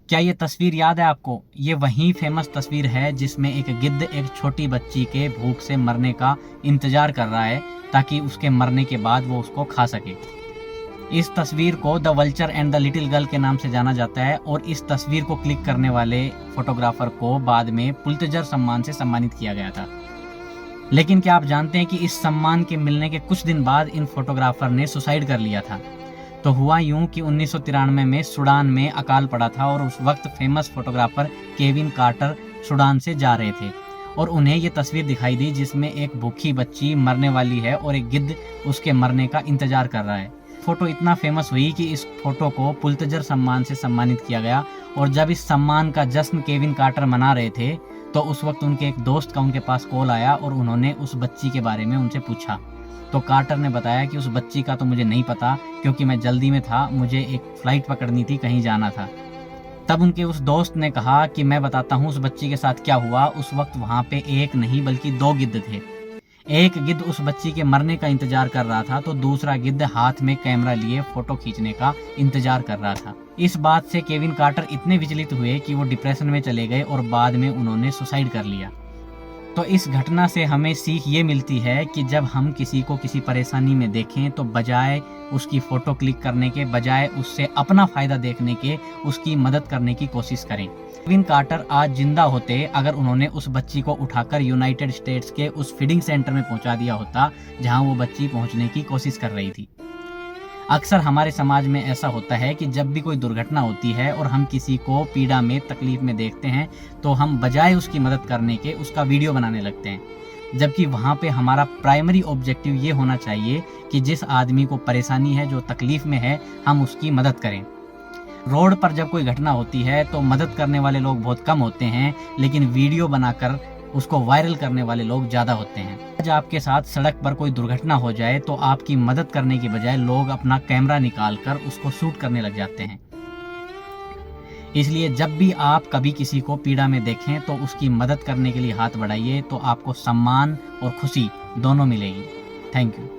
क्या ये तस्वीर याद है आपको? ये वही फेमस तस्वीर है जिसमें एक गिद्ध एक छोटी बच्ची के भूख से मरने का इंतजार कर रहा है ताकि उसके मरने के बाद वो उसको खा सके। इस तस्वीर को the vulture and the little girl के नाम से जाना जाता है और इस तस्वीर को क्लिक करने वाले फोटोग्राफर को बाद में पुलित्जर सम्मान से सम्मानित किया गया था। लेकिन क्या आप जानते हैं कि इस सम्मान के मिलने के कुछ दिन बाद इन फोटोग्राफर ने सुसाइड कर लिया था। तो हुआ यूं कि 1993 में सूडान में अकाल पड़ा था और उस वक्त famous photographer Kevin Carter Sudan से जा रहे थे और उन्हें ये तस्वीर दिखाई दी जिसमें एक भूखी बच्ची मरने वाली है और एक गिद्ध उसके मरने का इंतजार कर रहा है। फोटो इतना फेमस हुई कि इस फोटो को पुलित्जर सम्मान से सम्मानित किया गया और जब इस सम्मान का जश्न केविन कार्टर मना रहे थे तो उस वक्त उनके एक दोस्त का उनके पास कॉल आया और उन्होंने उस बच्ची के बारे में उनसे पूछा। तो कार्टर ने बताया कि उस बच्ची का तो मुझे नहीं पता क्योंकि मैं जल्दी में था, मुझे एक फ्लाइट पकड़नी थी, कहीं जाना था। तब उनके उस दोस्त ने कहा कि मैं बताता हूँ उस बच्ची के साथ क्या हुआ। उस वक्त वहाँ पे एक नहीं बल्कि 2 गिद्ध थे। एक गिद्ध उस बच्ची के मरने का इंतजार कर रहा था तो दूसरा गिद्ध हाथ में कैमरा लिए फोटो खींचने का इंतजार कर रहा था। इस बात से केविन कार्टर इतने विचलित हुए कि वो डिप्रेशन में चले गए और बाद में उन्होंने सुसाइड कर लिया। तो इस घटना से हमें सीख ये मिलती है कि जब हम किसी को किसी परेशानी में देखें तो बजाय उसकी फ़ोटो क्लिक करने के, बजाय उससे अपना फ़ायदा देखने के, उसकी मदद करने की कोशिश करें। केविन कार्टर आज जिंदा होते अगर उन्होंने उस बच्ची को उठाकर यूनाइटेड स्टेट्स के उस फीडिंग सेंटर में पहुंचा दिया होता जहां वो बच्ची पहुंचने की कोशिश कर रही थी। अक्सर हमारे समाज में ऐसा होता है कि जब भी कोई दुर्घटना होती है और हम किसी को पीड़ा में, तकलीफ में देखते हैं तो हम बजाय उसकी मदद करने के उसका वीडियो बनाने लगते हैं, जबकि वहाँ पे हमारा प्राइमरी ऑब्जेक्टिव ये होना चाहिए कि जिस आदमी को परेशानी है, जो तकलीफ में है, हम उसकी मदद करें। रोड पर जब कोई घटना होती है तो मदद करने वाले लोग बहुत कम होते हैं, लेकिन वीडियो बनाकर उसको वायरल करने वाले लोग ज़्यादा होते हैं। आज आपके साथ सड़क पर कोई दुर्घटना हो जाए तो आपकी मदद करने की बजाय लोग अपना कैमरा निकालकर उसको शूट करने लग जाते हैं। इसलिए जब भी आप कभी किसी को पीड़ा में देखें तो उसकी मदद करने के लिए हाथ बढ़ाइए तो आपको सम्मान और खुशी दोनों मिलेगी। Thank you.